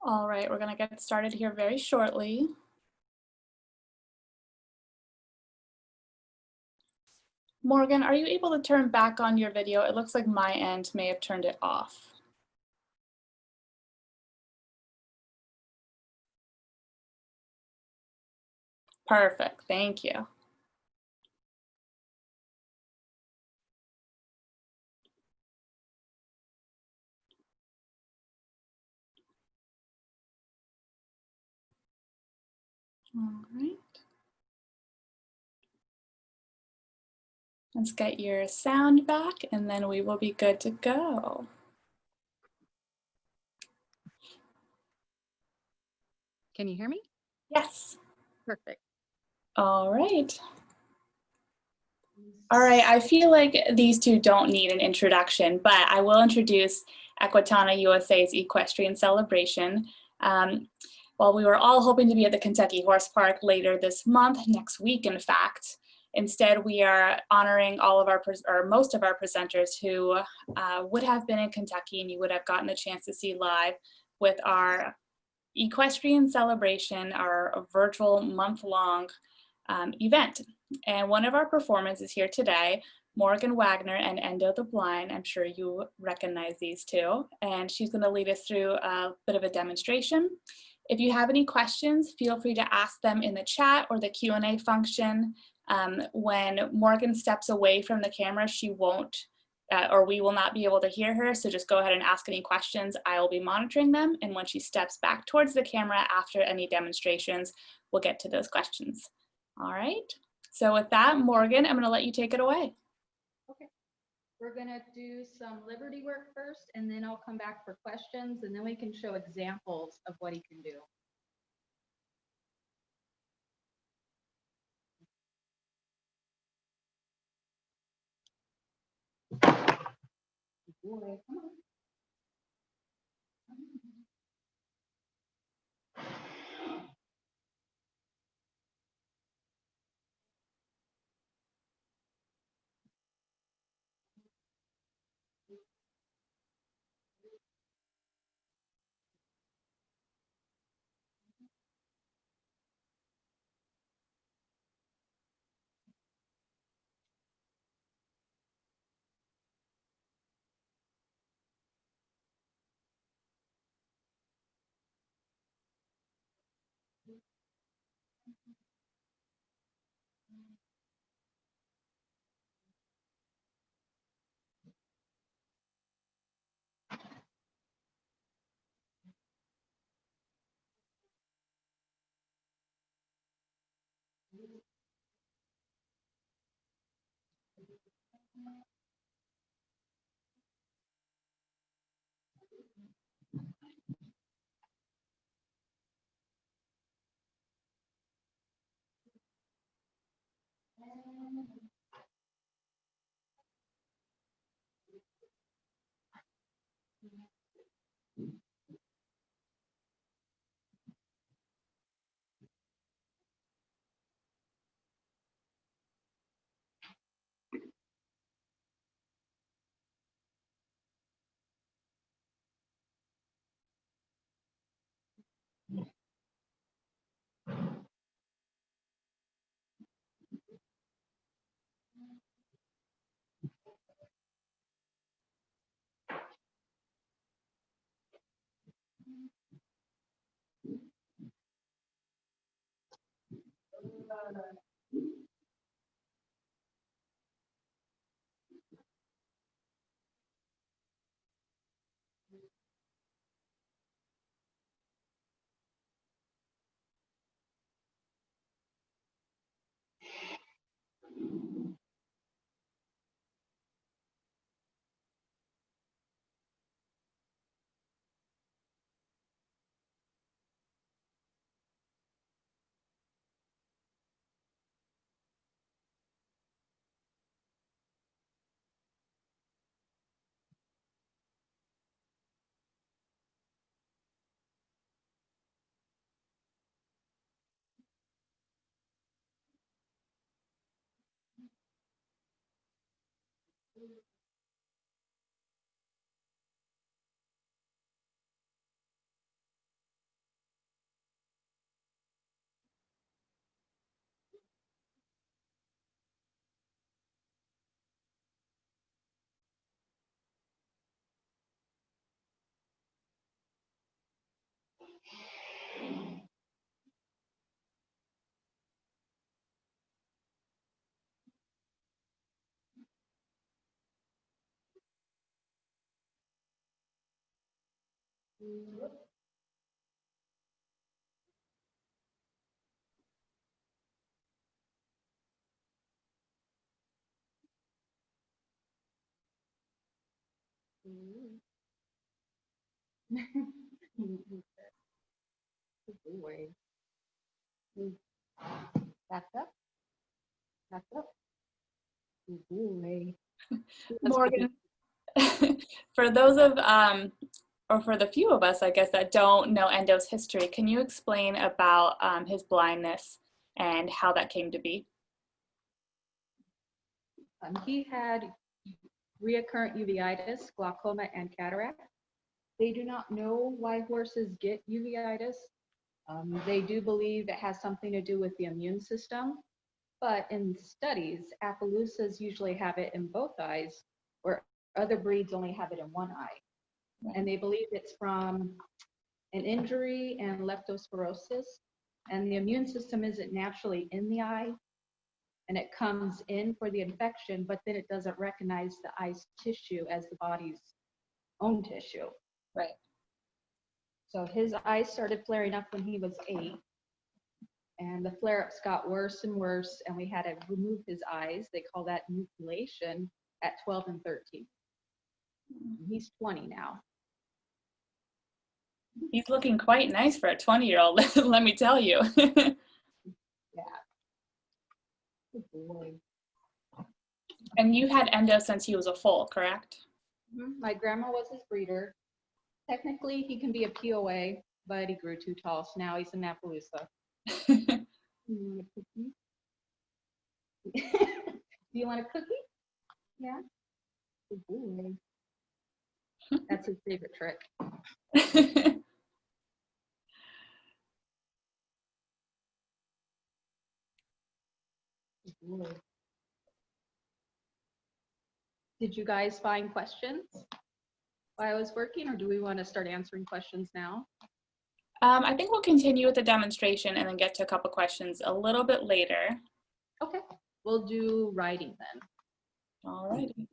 All right, we're going to get started here very shortly. Morgan, are you able to turn back on your video? It looks like my end may have turned it off. Perfect, thank you. All right. Let's get your sound back and then we will be good to go. Can you hear me? Yes. Perfect. All right. All right, I feel like these two don't need an introduction, but I will introduce EQUITANA USA's equestrian celebration. While we were all hoping to be at the Kentucky Horse Park later this month, next week in fact, instead we are honoring all of our, or most of our presenters who would have been in Kentucky and you would have gotten the chance to see live with our equestrian celebration, our virtual month-long event. And one of our performers is here today, Morgan Wagner and Endo the Blind. I'm sure you recognize these two. And she's going to lead us through a bit of a demonstration. If you have any questions, feel free to ask them in the chat or the Q&A function. When Morgan steps away from the camera, she won't, or we will not be able to hear her. So just go ahead and ask any questions. I will be monitoring them. And when she steps back towards the camera after any demonstrations, we'll get to those questions. All right. So with that, Morgan, I'm going to let you take it away. Okay. We're going to do some liberty work first, and then I'll come back for questions, and then we can show examples of what he can do. Boy, come on. Boy. Back up. Back up. Boy. Morgan, for those of, or for the few of us, I guess, that don't know Endo's history, can you explain about his blindness and how that came to be? He had recurrent uveitis, glaucoma, and cataract. They do not know why horses get uveitis. They do believe it has something to do with the immune system, but in studies, Appaloosas usually have it in both eyes, where other breeds only have it in one eye. And they believe it's from an injury and leptospirosis, and the immune system isn't naturally in the eye, and it comes in for the infection, but then it doesn't recognize the eye's tissue as the body's own tissue. Right. So his eyes started flaring up when he was 8, and the flare-ups got worse and worse, and we had to remove his eyes. They call that enucleation at 12 and 13. He's 20 now. He's looking quite nice for a 20-year-old, let me tell you. Yeah. Good boy. And you've had Endo since he was a foal, correct? My grandma was his breeder. Technically, he can be a POA, but he grew too tall, so now he's an Appaloosa. Do you want a cookie? Yeah. Good boy. That's his favorite trick. Good boy. Did you guys find questions while I was working, or do we want to start answering questions now? I think we'll continue with the demonstration and then get to a couple questions a little bit later. Okay, we'll do writing then. All righty.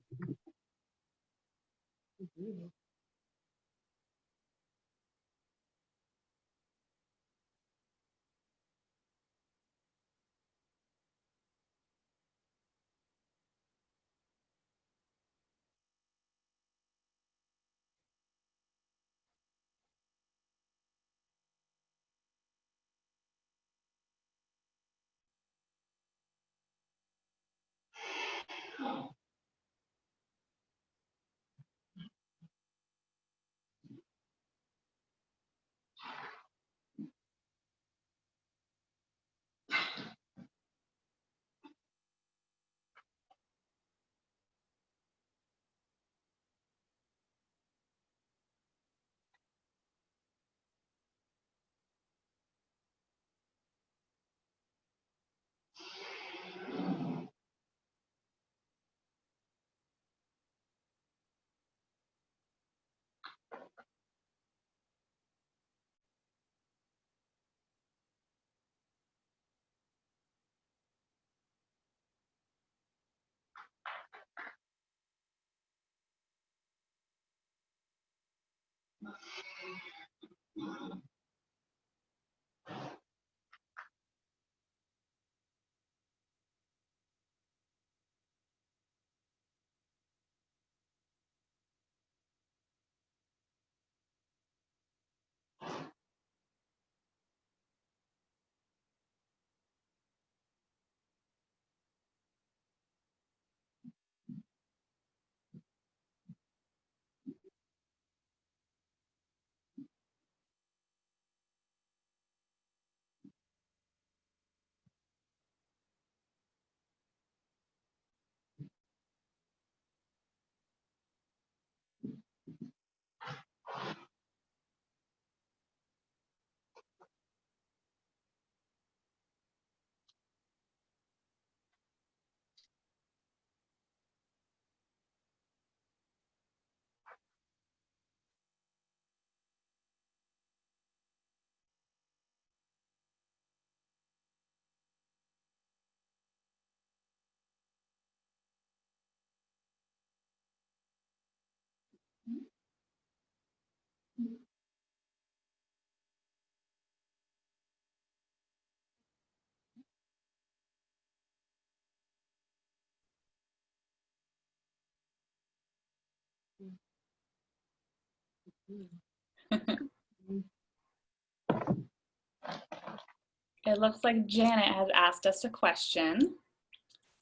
It looks like Janet has asked us a question.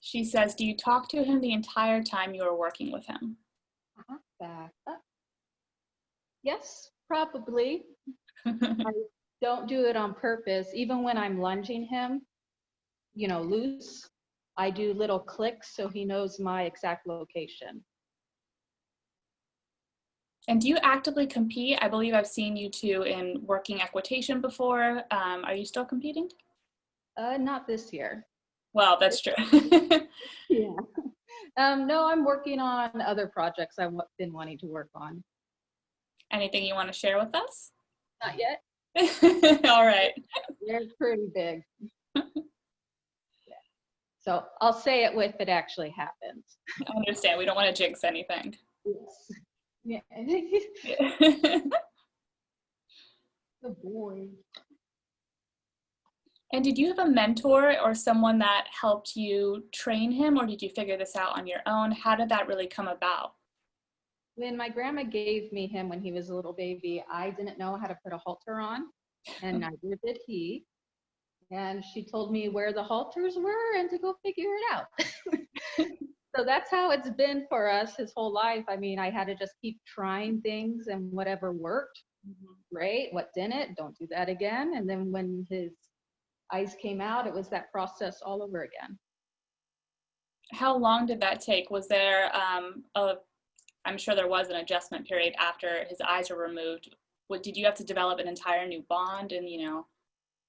She says, do you talk to him the entire time you are working with him? Back up. Yes, probably. I don't do it on purpose. Even when I'm lunging him, you know, loose, I do little clicks so he knows my exact location. And do you actively compete? I believe I've seen you two in working equitation before. Are you still competing? Not this year. Well, that's true. Yeah. No, I'm working on other projects I've been wanting to work on. Anything you want to share with us? Not yet. All right. They're pretty big. Yeah. So I'll say it if it actually happens. I understand. We don't want to jinx anything. Yes. Yeah. Good boy. And did you have a mentor or someone that helped you train him, or did you figure this out on your own? How did that really come about? When my grandma gave me him when he was a little baby, I didn't know how to put a halter on, and neither did he. And she told me where the halters were and to go figure it out. So that's how it's been for us his whole life. I mean, I had to just keep trying things, and whatever worked, great. What didn't, don't do that again. And then when his eyes came out, it was that process all over again. How long did that take? Was there I'm sure there was an adjustment period after his eyes were removed. Did you have to develop an entire new bond and, you know,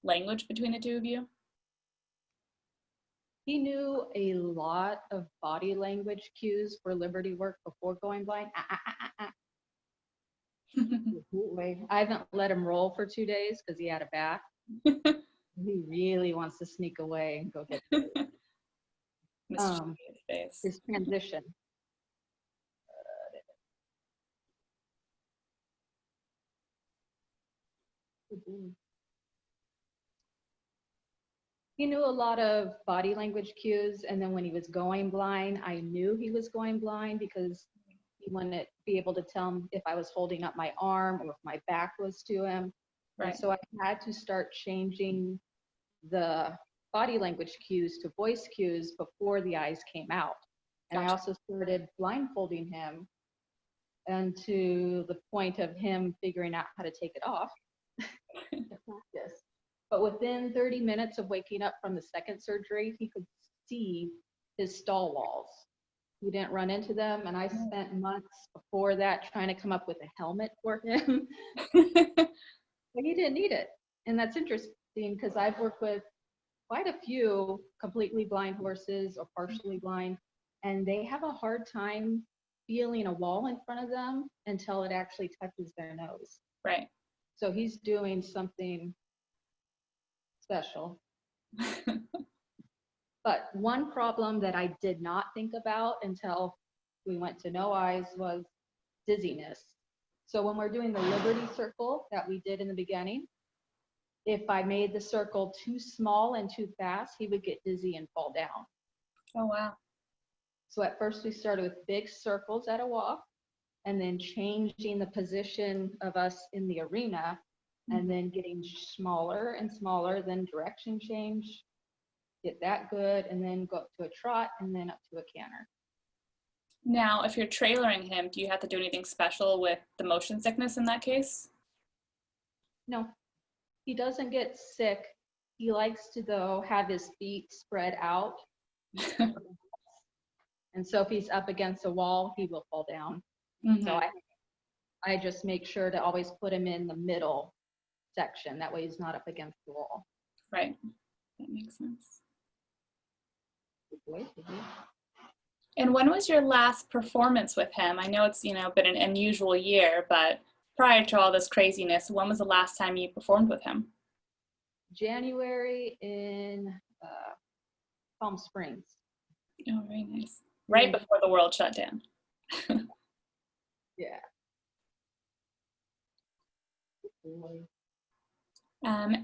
language between the two of you? He knew a lot of body language cues for Liberty work before going blind. I haven't let him roll for 2 days because he had a bath. He really wants to sneak away and go get his transition. He knew a lot of body language cues, and then when he was going blind, I knew he was going blind because he wanted to be able to tell him if I was holding up my arm or if my back was to him. Right. And so I had to start changing the body language cues to voice cues before the eyes came out. And gotcha. I also started blindfolding him, and to the point of him figuring out how to take it off to practice. But within 30 minutes of waking up from the second surgery, he could see his stall walls. He didn't run into them, and I spent months before that trying to come up with a helmet for him. But he didn't need it. And that's interesting because I've worked with quite a few completely blind horses or partially blind, and they have a hard time feeling a wall in front of them until it actually touches their nose. Right. So he's doing something special. But one problem that I did not think about until we went to no eyes was dizziness. So when we're doing the Liberty circle that we did in the beginning, if I made the circle too small and too fast, he would get dizzy and fall down. Oh, wow. So at first we started with big circles at a walk, and then changing the position of us in the arena, and then getting smaller and smaller, then direction change, get that good, and then go up to a trot, and then up to a canter. Now, if you're trailering him, do you have to do anything special with the motion sickness in that case? No, he doesn't get sick. He likes to, though, have his feet spread out. And so if he's up against a wall, he will fall down. Mm-hmm. So I just make sure to always put him in the middle section. That way he's not up against the wall. Right. That makes sense. And when was your last performance with him? I know it's, you know, been an unusual year, but prior to all this craziness, when was the last time you performed with him? January in Palm Springs. Oh, very nice. Right before the world shut down. Yeah.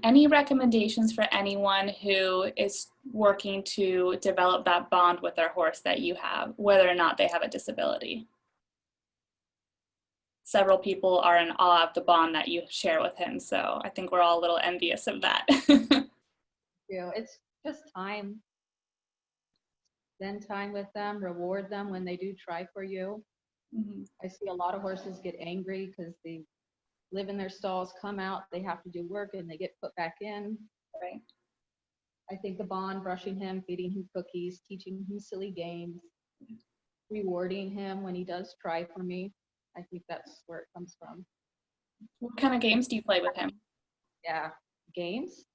Any recommendations for anyone who is working to develop that bond with their horse that you have, whether or not they have a disability? several people are in awe of the bond that you share with him. So I think we're all a little envious of that. It's just time. Spend time with them, reward them when they do try for you. Mhm. I see a lot of horses get angry because they live in their stalls, come out, they have to do work, and they get put back in. Right. I think the bond, brushing him, feeding him cookies, teaching him silly games, rewarding him when he does try for me, I think that's where it comes from. What kind of games do you play with him? Yeah, games.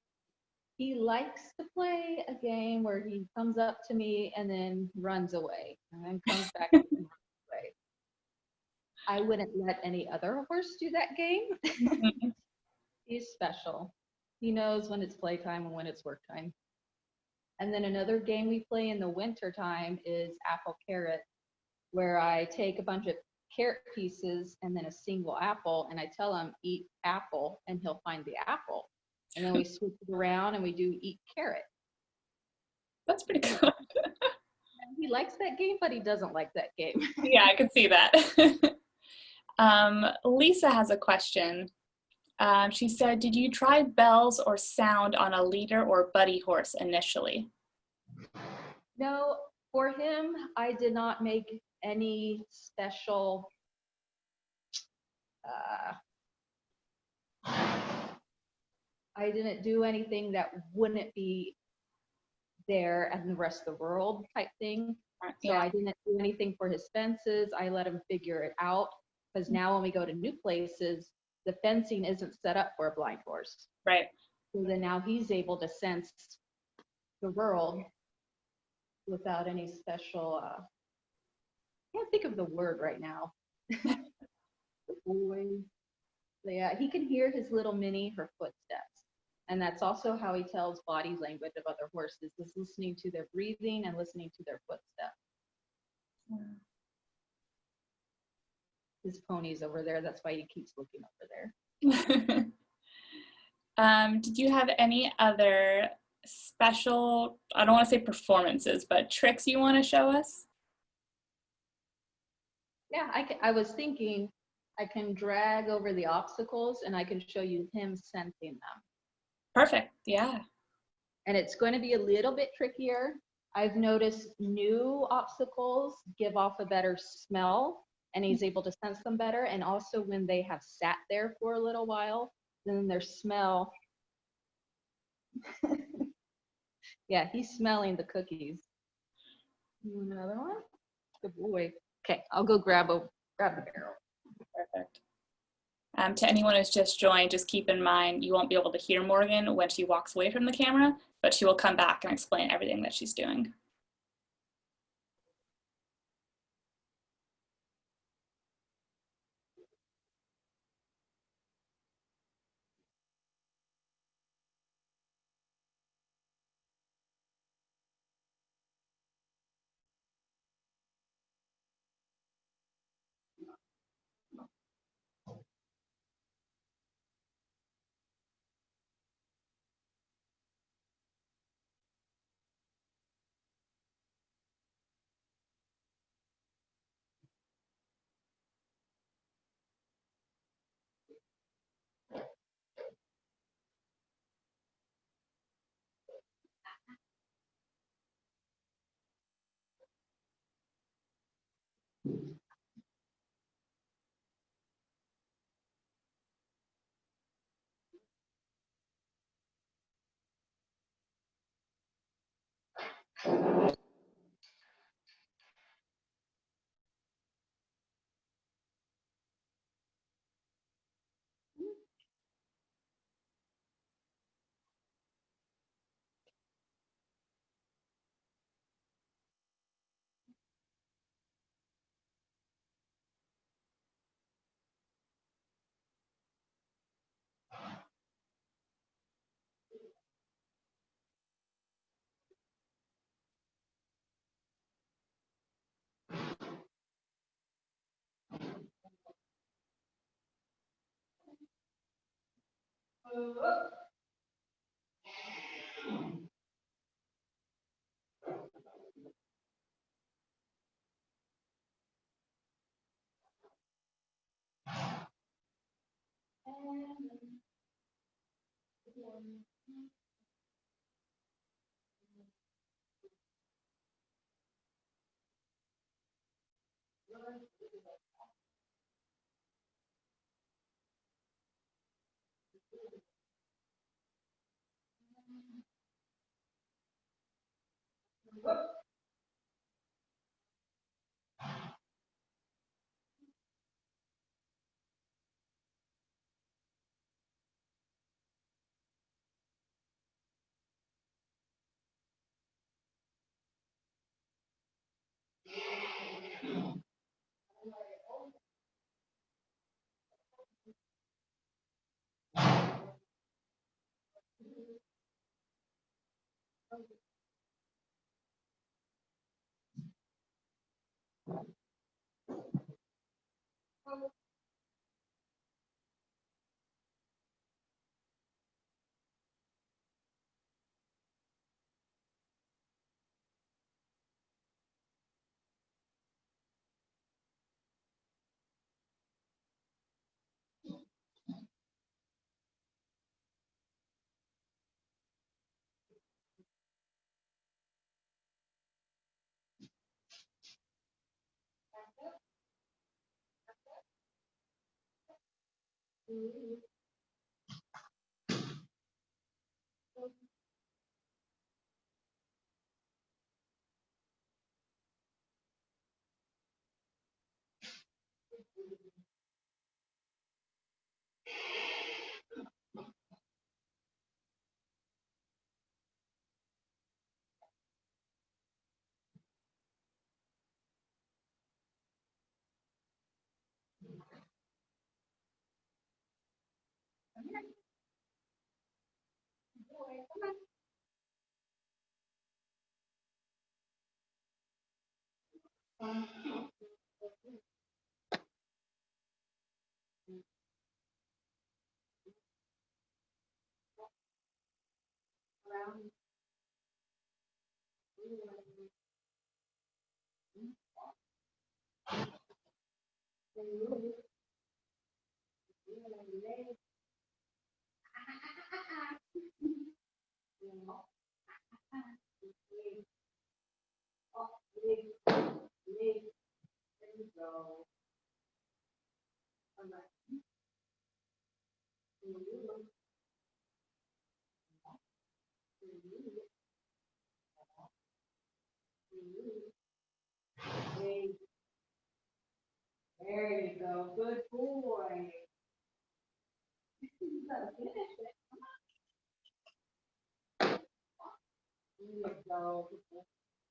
He likes to play a game where he comes up to me and then runs away and then comes back and runs away. I wouldn't let any other horse do that game. Mhm. He's special. He knows when it's playtime and when it's work time. And then another game we play in the winter time is apple carrot, where I take a bunch of carrot pieces and then a single apple, and I tell him eat apple, and he'll find the apple. And then we switch it around and we do eat carrot. That's pretty cool. He likes that game, but he doesn't like that game. Yeah, I can see that. Lisa has a question. She said, did you try bells or sound on a leader or buddy horse initially? No, for him, I did not make any special I didn't do anything that wouldn't be there and the rest of the world type thing. So Yeah. I didn't do anything for his fences. I let him figure it out, because now when we go to new places, the fencing isn't set up for a blind horse. Right. So then now he's able to sense the world without any special, can't think of the word right now. Yeah, he can hear his little Minnie, her footsteps. And that's also how he tells body language of other horses, is listening to their breathing and listening to their footsteps. His pony's over there, that's why he keeps looking over there. Did you have any other special, I don't want to say performances, but tricks you want to show us? Yeah, I was thinking I can drag over the obstacles and I can show you him sensing them. Perfect, yeah. And it's going to be a little bit trickier. I've noticed new obstacles give off a better smell, and he's able to sense them better. And also when they have sat there for a little while, then their smell. Yeah, he's smelling the cookies. Another one? Good boy. Okay, I'll go grab the barrel. Perfect. To anyone who's just joined, just keep in mind you won't be able to hear Morgan when she walks away from the camera, but she will come back and explain everything that she's doing. There you go. Good boy. There you go. Good boy.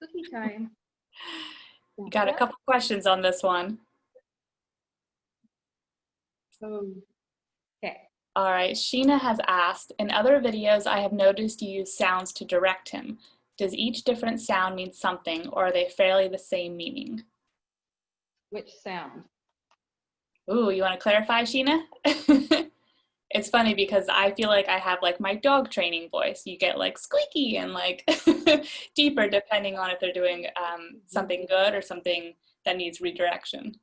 Cookie time. Got a couple questions on this one. Okay. All right, Sheena has asked, in other videos I have noticed you use sounds to direct him. Does each different sound mean something, or are they fairly the same meaning? Which sound? Ooh, you want to clarify, Sheena? It's funny because I feel like I have like my dog training voice. You get like squeaky and like deeper depending on if they're doing something good or something that needs redirection.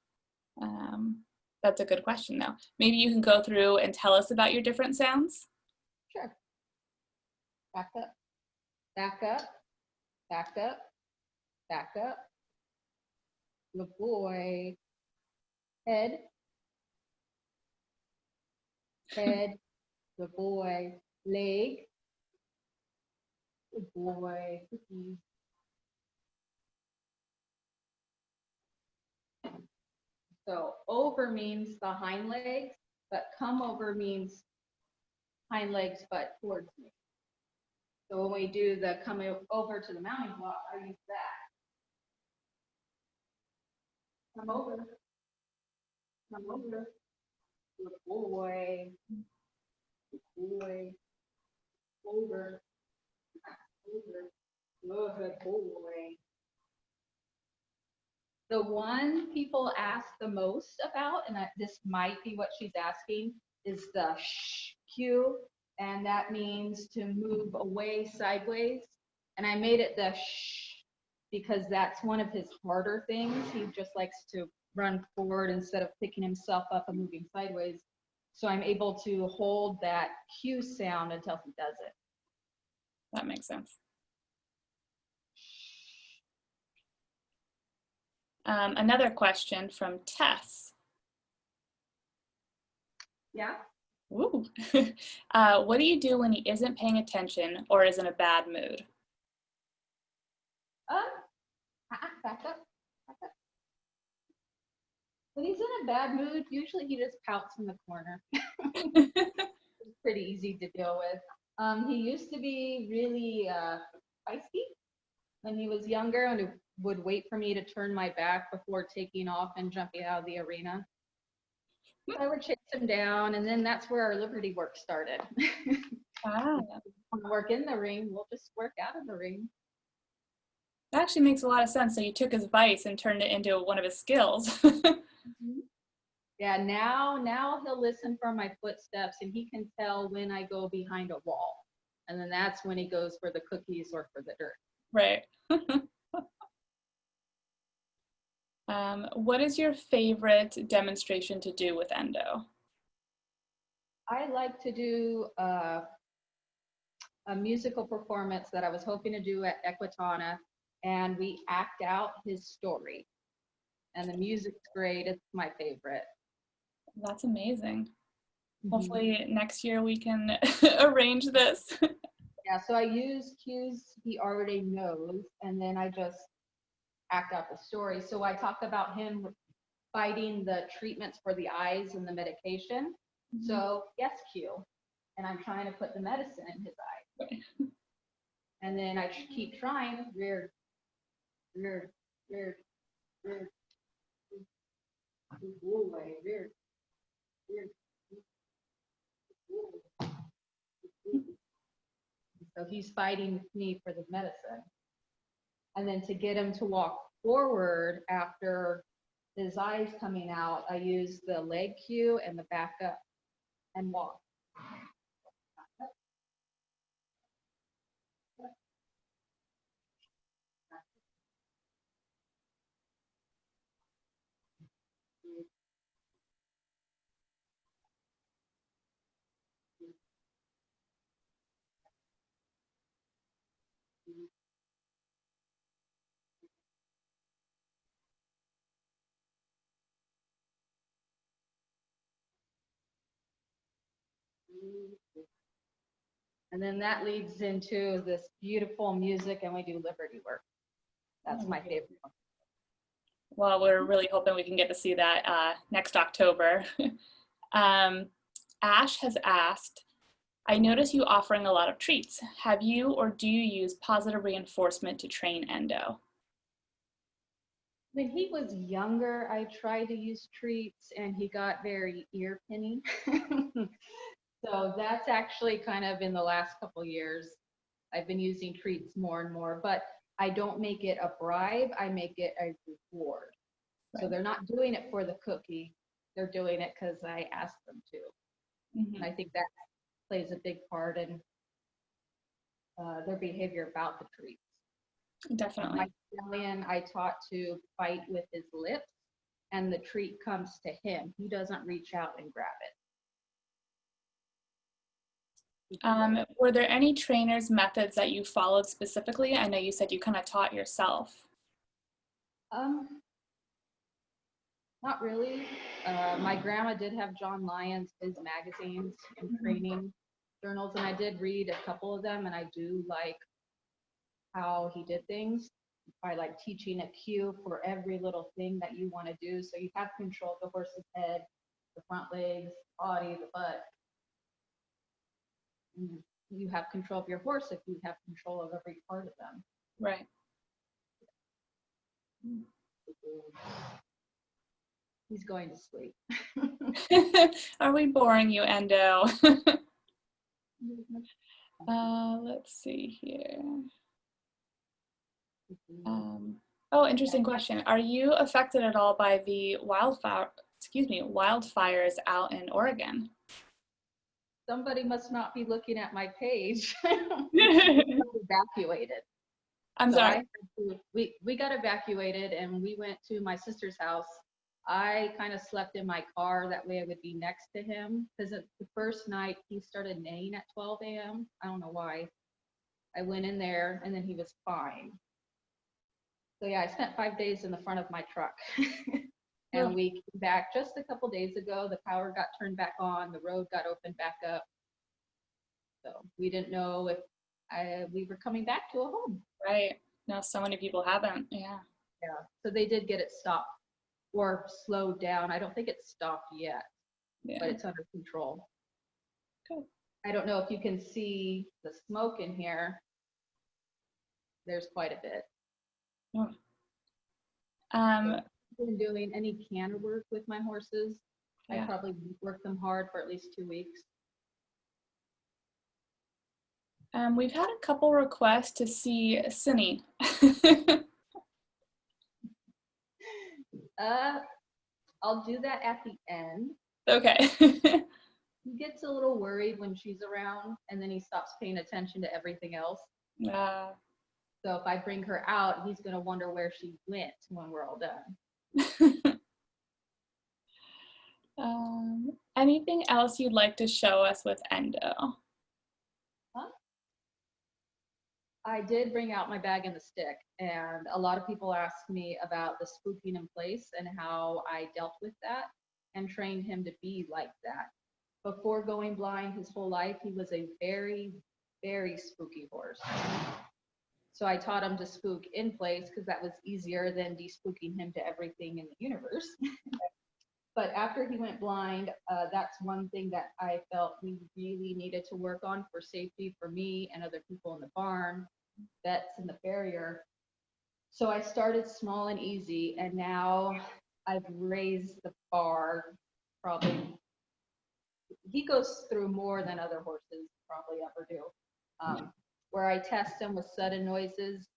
That's a good question though. Maybe you can go through and tell us about your different sounds. Sure. Back up. Back up. Back up. Back up. Good boy. Head. Head. Good boy. Leg. Good boy. Cookie. So over means the hind legs, but come over means hind legs, but towards me. So when we do the coming over to the mounting block, I use that. Come over. Come over. Good boy. Good boy. Over. Over. Good boy. The one people ask the most about, and this might be what she's asking, is the shh cue, and that means to move away sideways. And I made it the shh because that's one of his harder things. He just likes to run forward instead of picking himself up and moving sideways. So I'm able to hold that cue sound until he does it. That makes sense. Another question from Tess. Yeah. Ooh. What do you do when he isn't paying attention or is in a bad mood? Back up. Back up. When he's in a bad mood, usually he just pouts in the corner. It's pretty easy to deal with. He used to be really feisty when he was younger and would wait for me to turn my back before taking off and jumping out of the arena. I would chase him down, and then that's where our liberty work started. Work in the ring, we'll just work out of the ring. That actually makes a lot of sense. So you took his vice and turned it into one of his skills. Yeah, now he'll listen for my footsteps, and he can tell when I go behind a wall. And then that's when he goes for the cookies or for the dirt. Right. What is your favorite demonstration to do with Endo? I like to do a musical performance that I was hoping to do at EQUITANA, and we act out his story. And the music's great. It's my favorite. That's amazing. Hopefully next year we can arrange this. Yeah, so I use cues he already knows, and then I just act out the story. So I talk about him fighting the treatments for the eyes and the medication. So yes, cue. And I'm trying to put the medicine in his eye. Right. And then I keep trying, rear, rear, rear, rear, way, rear, rear. So he's fighting me for the medicine. And then to get him to walk forward after his eyes coming out, I use the leg cue and the back up and walk. And then that leads into this beautiful music, and we do liberty work. That's my favorite one. Well, we're really hoping we can get to see that next October. Ash has asked, I notice you offering a lot of treats. Have you or do you use positive reinforcement to train Endo? When he was younger, I tried to use treats, and he got very ear pinny. So that's actually kind of in the last couple years. I've been using treats more and more, but I don't make it a bribe. I make it a reward. Right. So they're not doing it for the cookie. They're doing it because I asked them to. And I think that plays a big part in their behavior about the treats. Definitely. My stallion, I taught to fight with his lips, and the treat comes to him. He doesn't reach out and grab it. Were there any trainers' methods that you followed specifically? I know you said you kind of taught yourself. Not really. My grandma did have John Lyons, his magazines and training journals, and I did read a couple of them, and I do like how he did things. by like teaching a cue for every little thing that you want to do. So you have control of the horse's head, the front legs, body, the butt. And you have control of your horse if you have control of every part of them. Right. He's going to sleep. Are we boring you, Endo? Let's see here. Oh, interesting question. Are you affected at all by the wildfires out in Oregon? Somebody must not be looking at my page. We got evacuated. I'm sorry. We got evacuated and we went to my sister's house. I kind of slept in my car, that way I would be next to him, because the first night he started neighing at 12 a.m. I don't know why. I went in there and then he was fine. So yeah, I spent 5 days in the front of my truck. And we came back just a couple days ago. The power got turned back on, the road got opened back up. So we didn't know if we were coming back to a home. Right. No, so many people haven't. Yeah. Yeah. So they did get it stopped or slowed down. I don't think it's stopped yet, but it's under control. Good. I don't know if you can see the smoke in here. There's quite a bit. Oh. I've been doing any canter work with my horses. Yeah. I probably worked them hard for at least 2 weeks. We've had a couple requests to see Cinny. I'll do that at the end. Okay. He gets a little worried when she's around, and then he stops paying attention to everything else. So if I bring her out, he's going to wonder where she went when we're all done. Anything else you'd like to show us with Endo? I did bring out my bag and the stick, and a lot of people asked me about the spooking in place and how I dealt with that and trained him to be like that. Before going blind his whole life, he was a very, very spooky horse. So I taught him to spook in place because that was easier than de-spooking him to everything in the universe. But after he went blind, that's one thing that I felt we really needed to work on for safety for me and other people in the barn, vets in the farrier. So I started small and easy, and now I've raised the bar probably. He goes through more than other horses probably ever do, where I test him with sudden noises,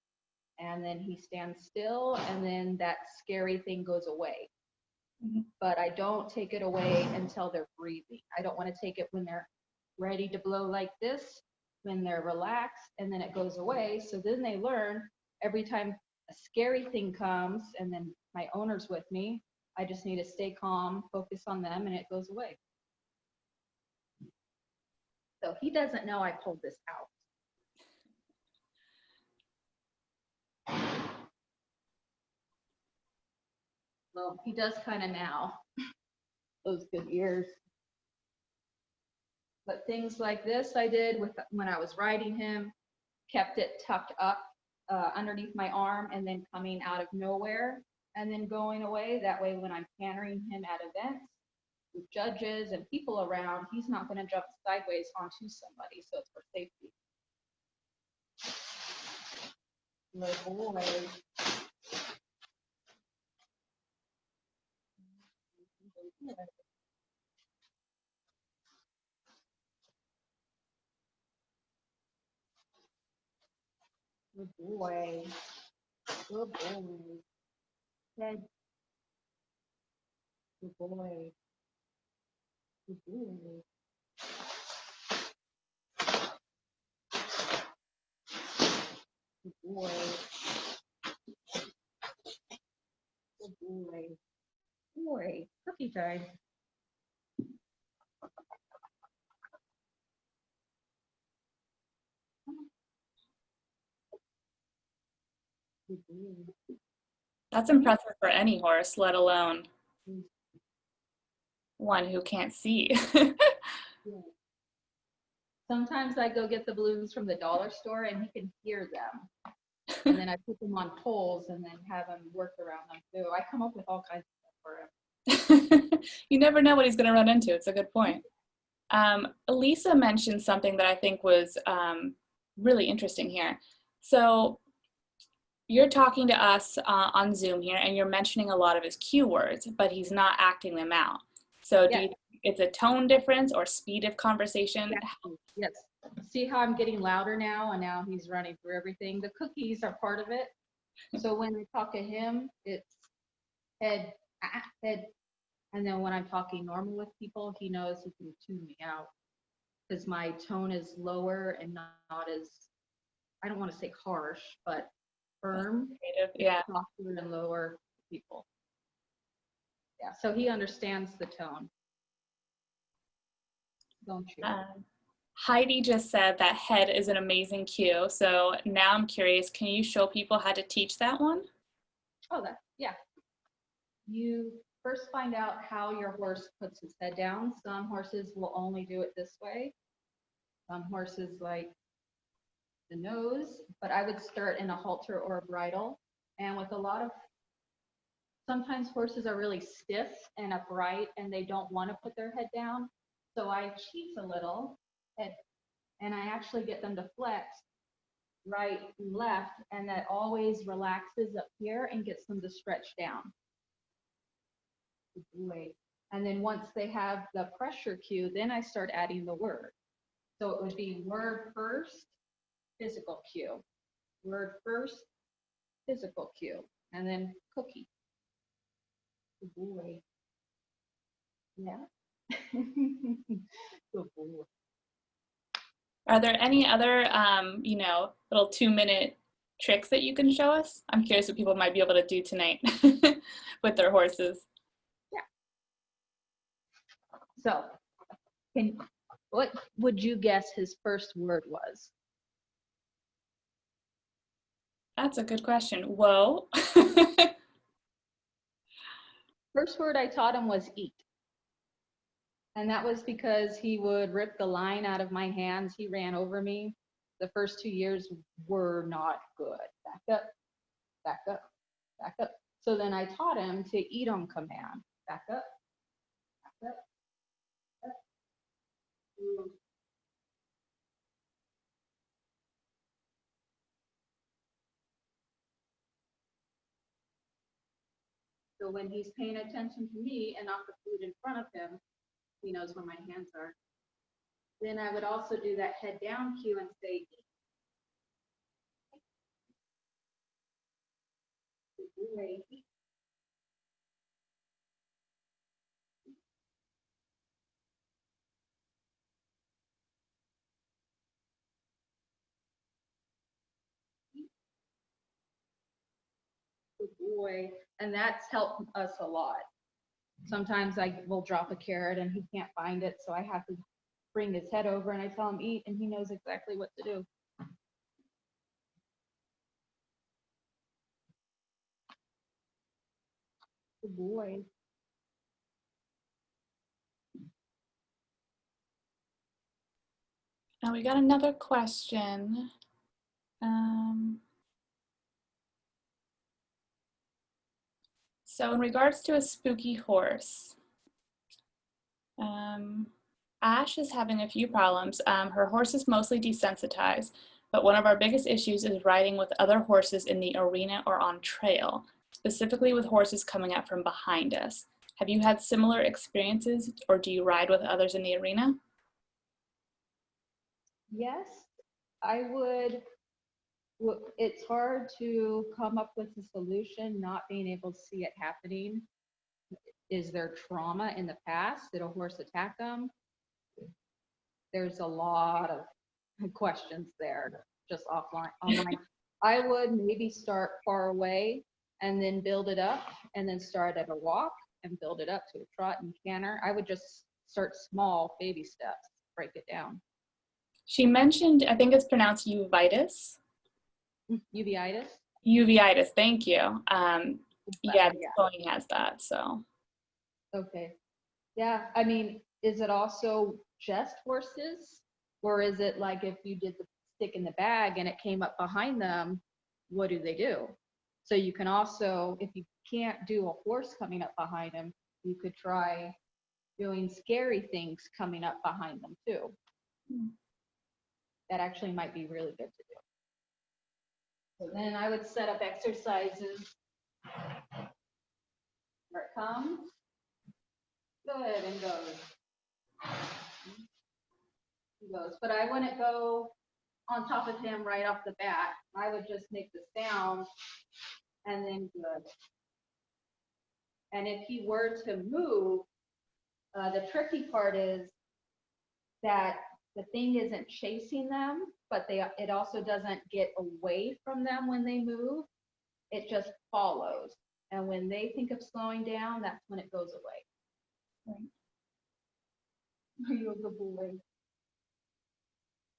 and then he stands still, and then that scary thing goes away. But I don't take it away until they're breathing. I don't want to take it when they're ready to blow like this, when they're relaxed, and then it goes away. So then they learn every time a scary thing comes, and then my owner's with me, I just need to stay calm, focus on them, and it goes away. So he doesn't know I pulled this out. Well, he does kind of now. Those good ears. But things like this I did when I was riding him, kept it tucked up underneath my arm and then coming out of nowhere and then going away. That way when I'm cantering him at events with judges and people around, he's not going to jump sideways onto somebody, so it's for safety. Little boy. Good boy. Good boy. Good boy. Good boy. Good boy. Good boy. Boy. Cookie time. Good boy. That's impressive for any horse, let alone one who can't see. Yeah. Sometimes I go get the balloons from the dollar store and he can hear them. And then I put them on poles and then have them work around them too. I come up with all kinds of stuff for him. You never know what he's going to run into. It's a good point. Lisa mentioned something that I think was really interesting here. So you're talking to us on Zoom here, and you're mentioning a lot of his cue words, but he's not acting them out. So do you think it's a tone difference or speed of conversation? Yes. See how I'm getting louder now, and now he's running through everything. The cookies are part of it. So when I talk to him, it's head, head. And then when I'm talking normal with people, he knows he can tune me out because my tone is lower and not as, I don't want to say harsh, but firm. Yeah. Softer and lower people. Yeah, so he understands the tone. Don't you? Heidi just said that head is an amazing cue. So now I'm curious, can you show people how to teach that one? Oh, yeah. You first find out how your horse puts his head down. Some horses will only do it this way. Some horses like the nose, but I would start in a halter or a bridle. And with a lot of, sometimes horses are really stiff and upright and they don't want to put their head down. So I cheat a little and I actually get them to flex right and left, and that always relaxes up here and gets them to stretch down. And then once they have the pressure cue, then I start adding the word. So it would be word first, physical cue. Word first, physical cue. And then cookie. Good boy. Yeah. Good boy. Are there any other, little 2-minute tricks that you can show us? I'm curious what people might be able to do tonight with their horses. So, what would you guess his first word was? That's a good question. Whoa. First word I taught him was eat. And that was because he would rip the line out of my hands. He ran over me. The first 2 years were not good. Back up, back up, back up. So then I taught him to eat on command. Back up, back up, up. So when he's paying attention to me and not the food in front of him, he knows where my hands are. Then I would also do that head down cue and say, eat. Good boy. And that's helped us a lot. Sometimes I will drop a carrot and he can't find it, so I have to bring his head over and I tell him eat, and he knows exactly what to do. Good boy. Now we got another question. So in regards to a spooky horse, Ash is having a few problems. Her horse is mostly desensitized, but one of our biggest issues is riding with other horses in the arena or on trail, specifically with horses coming up from behind us. Have you had similar experiences, or do you ride with others in the arena? Yes, I would. It's hard to come up with a solution not being able to see it happening. Is there trauma in the past? Did a horse attack them? There's a lot of questions there, just online. I would maybe start far away and then build it up, and then start at a walk and build it up to a trot and canter. I would just start small, baby steps, break it down. She mentioned, I think it's pronounced uveitis. Uveitis? Uveitis, thank you. Yeah, the pony has that, so. Okay. Yeah, I mean, is it also just horses? Or is it like if you did the stick in the bag and it came up behind them, what do they do? So you can also, if you can't do a horse coming up behind them, you could try doing scary things coming up behind them too. That actually might be really good to do. So then I would set up exercises. Here it comes. Good, and goes. He goes, but I wouldn't go on top of him right off the bat. I would just make the sound and then good. And if he were to move, the tricky part is that the thing isn't chasing them, but it also doesn't get away from them when they move. It just follows. And when they think of slowing down, that's when it goes away. Right. Are you a good boy?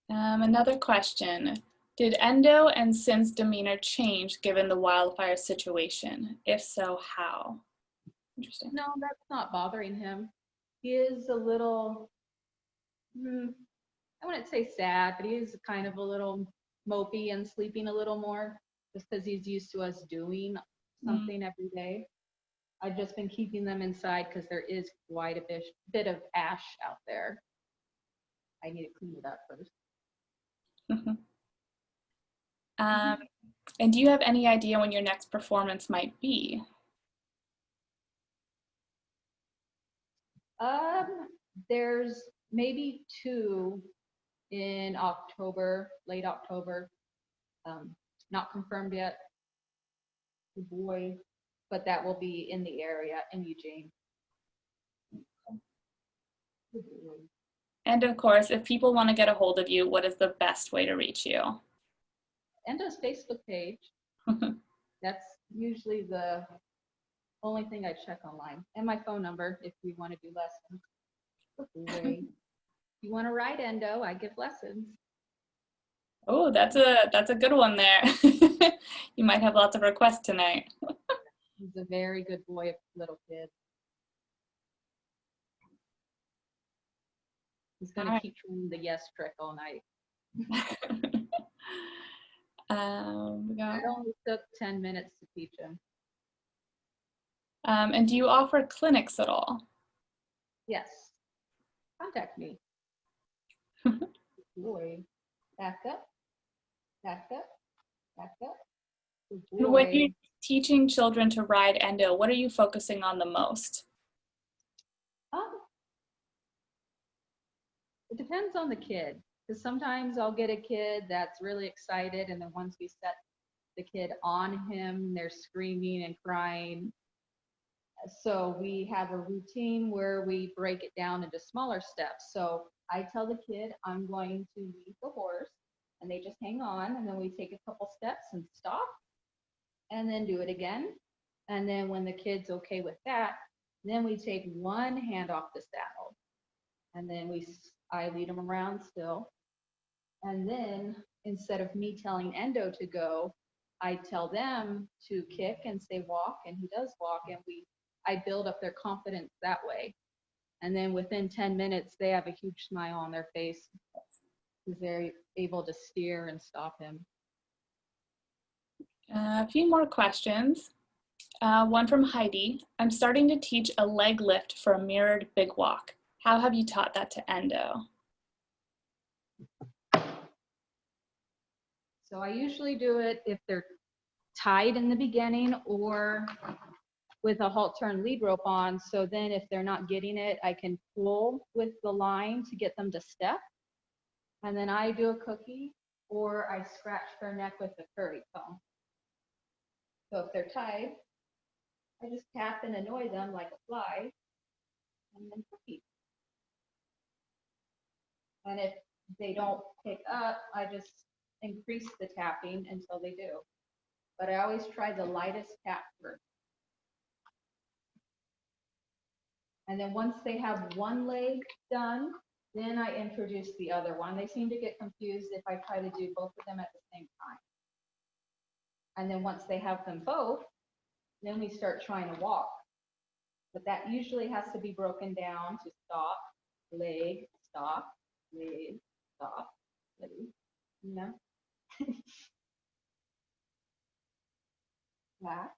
Another question. Did Endo and Sin's demeanor change given the wildfire situation? If so, how? Interesting. No, that's not bothering him. He is a little, I wouldn't say sad, but he is kind of a little mopey and sleeping a little more just because he's used to us doing something every day. I've just been keeping them inside because there is quite a bit of ash out there. I need to clean it up first. And do you have any idea when your next performance might be? There's maybe 2 in October, late October. Not confirmed yet. Good boy, but that will be in the area in Eugene. Good boy. And of course, if people want to get a hold of you, what is the best way to reach you? Endo's Facebook page. That's usually the only thing I check online. And my phone number if you want to do lessons. If you want to ride Endo, I give lessons. Oh, that's a good one there. You might have lots of requests tonight. He's a very good boy, little kid. He's going to keep doing the yes trick all night. It only took 10 minutes to teach him. And do you offer clinics at all? Yes. Contact me. Boy. Back up. Back up. Back up. Boy. When you're teaching children to ride Endo, what are you focusing on the most? It depends on the kid. Because sometimes I'll get a kid that's really excited, and then once we set the kid on him, they're screaming and crying. So we have a routine where we break it down into smaller steps. So I tell the kid, I'm going to lead the horse, and they just hang on, and then we take a couple steps and stop, and then do it again. And then when the kid's okay with that, then we take one hand off the saddle, and then I lead them around still. And then instead of me telling Endo to go, I tell them to kick and say walk, and he does walk, and I build up their confidence that way. And then within 10 minutes, they have a huge smile on their face because they're able to steer and stop him. A few more questions. One from Heidi. I'm starting to teach a leg lift for a mirrored big walk. How have you taught that to Endo? So I usually do it if they're tied in the beginning or with a halt turn lead rope on. So then if they're not getting it, I can pull with the line to get them to step. And then I do a cookie or I scratch their neck with a curry comb. So if they're tied, I just tap and annoy them like a fly and then cookie. And if they don't pick up, I just increase the tapping until they do. But I always try the lightest tap first. And then once they have one leg done, then I introduce the other one. They seem to get confused if I try to do both of them at the same time. And then once they have them both, then we start trying to walk. But that usually has to be broken down to stop, leg, stop, leg, stop, leg, you know? Black.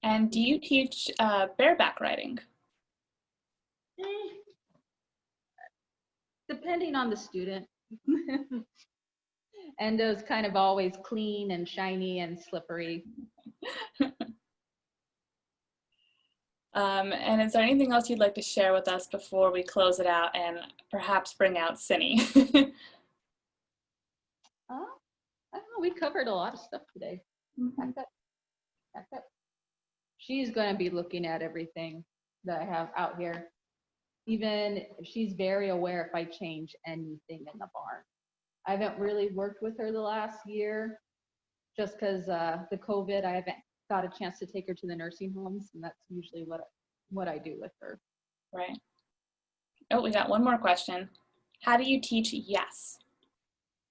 And do you teach bareback riding? Depending on the student. Endo's kind of always clean and shiny and slippery. And is there anything else you'd like to share with us before we close it out and perhaps bring out Cindy? I don't know, we covered a lot of stuff today. Mm-hmm. She's going to be looking at everything that I have out here. Even she's very aware if I change anything in the barn. I haven't really worked with her the last year just because the COVID, I haven't got a chance to take her to the nursing homes, and that's usually what I do with her. Right. Oh, we got one more question. How do you teach yes?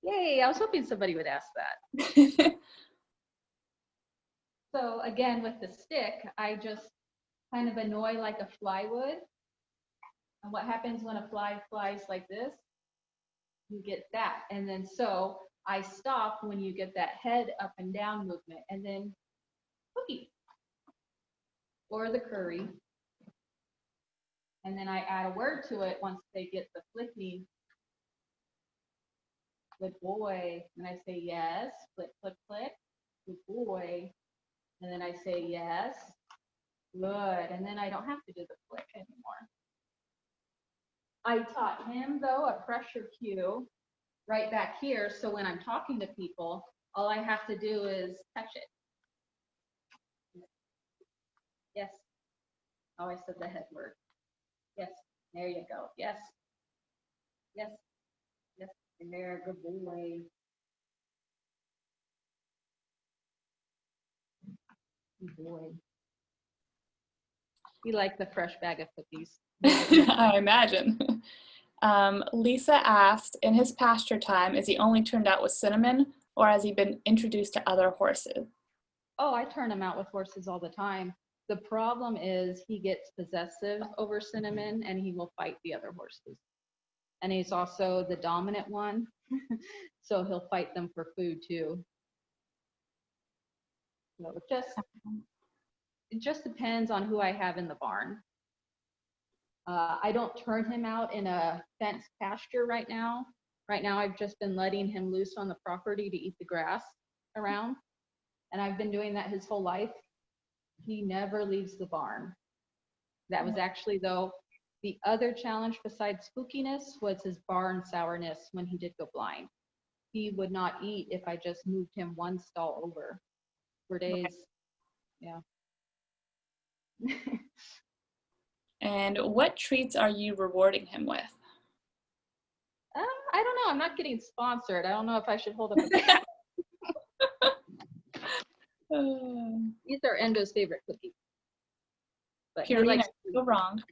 Yay, I was hoping somebody would ask that. So again, with the stick, I just kind of annoy like a fly would. And what happens when a fly flies like this? You get that. And then so I stop when you get that head up and down movement, and then cookie or the curry. And then I add a word to it once they get the flicking. Good boy. And I say yes, flick, flick, flick. Good boy. And then I say yes, good. And then I don't have to do the flick anymore. I taught him though a pressure cue right back here. So when I'm talking to people, all I have to do is touch it. Yes. Oh, I said the head word. Yes. There you go. Yes. Yes. Yes. And there, good boy. Good boy. You like the fresh bag of cookies. I imagine. Lisa asked, in his pasture time, is he only turned out with Cinnamon, or has he been introduced to other horses? Oh, I turn him out with horses all the time. The problem is he gets possessive over Cinnamon and he will fight the other horses. And he's also the dominant one, so he'll fight them for food too. So it just depends on who I have in the barn. I don't turn him out in a fenced pasture right now. Right now, I've just been letting him loose on the property to eat the grass around. And I've been doing that his whole life. He never leaves the barn. That was actually, though, the other challenge besides spookiness was his barn sourness when he did go blind. He would not eat if I just moved him one stall over for days. Yeah. And what treats are you rewarding him with? I don't know. I'm not getting sponsored. I don't know if I should hold up a These are Endo's favorite cookies. But he likes go wrong.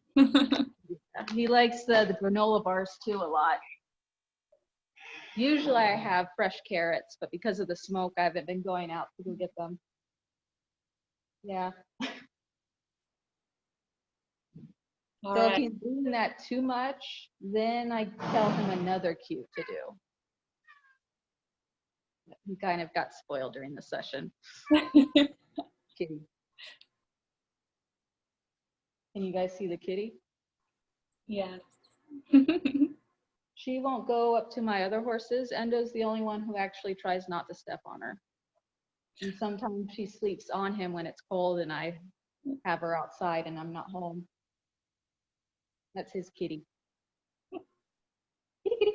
He likes the granola bars too a lot. Usually I have fresh carrots, but because of the smoke, I haven't been going out to go get them. Yeah. So if he's doing that too much, then I tell him another cue to do. He kind of got spoiled during the session. Kitty. Can you guys see the kitty? Yes. She won't go up to my other horses. Endo's the only one who actually tries not to step on her. And sometimes she sleeps on him when it's cold and I have her outside and I'm not home. That's his kitty. Kitty, kitty.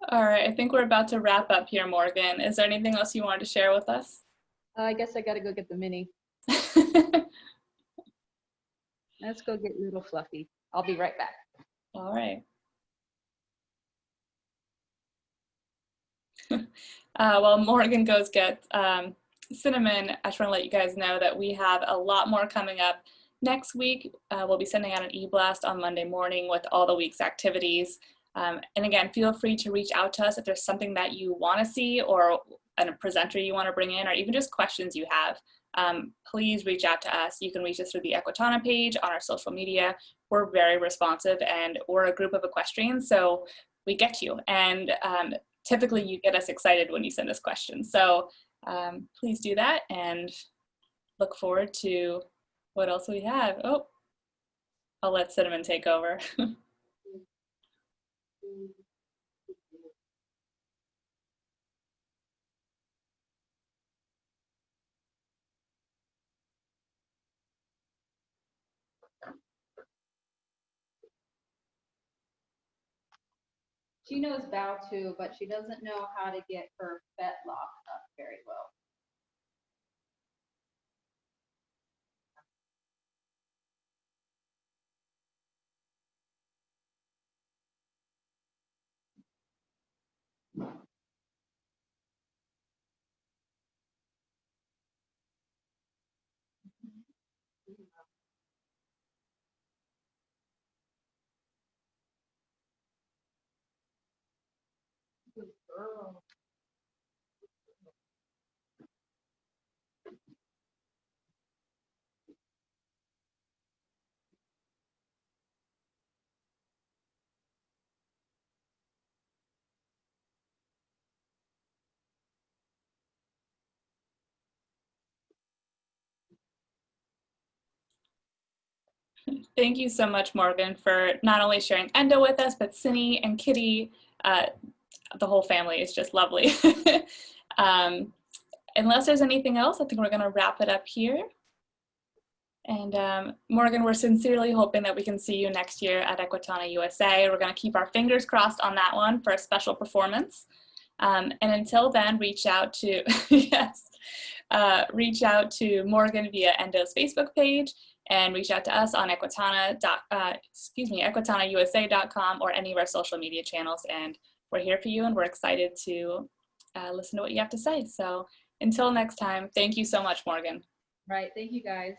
All right, I think we're about to wrap up here, Morgan. Is there anything else you wanted to share with us? I guess I got to go get the mini. Let's go get little Fluffy. I'll be right back. All right. While Morgan goes get Cinnamon, I just want to let you guys know that we have a lot more coming up next week. We'll be sending out an e-blast on Monday morning with all the week's activities. And again, feel free to reach out to us if there's something that you want to see or a presenter you want to bring in, or even just questions you have. Please reach out to us. You can reach us through the EQUITANA page on our social media. We're very responsive and we're a group of equestrians, so we get you. And typically you get us excited when you send us questions. So please do that, and look forward to what else we have. Oh, I'll let Cinnamon take over. She knows bow too, but she doesn't know how to get her fetlock up very well. Good girl. Thank you so much, Morgan, for not only sharing Endo with us, but Cindy and Kitty. The whole family is just lovely. Unless there's anything else, I think we're going to wrap it up here. And Morgan, we're sincerely hoping that we can see you next year at EQUITANA USA. We're going to keep our fingers crossed on that one for a special performance. And until then, reach out to yes, reach out to Morgan via Endo's Facebook page, and reach out to us on equitana.usa.com or any of our social media channels. And we're here for you, and we're excited to listen to what you have to say. So until next time, thank you so much, Morgan. Right. Thank you, guys.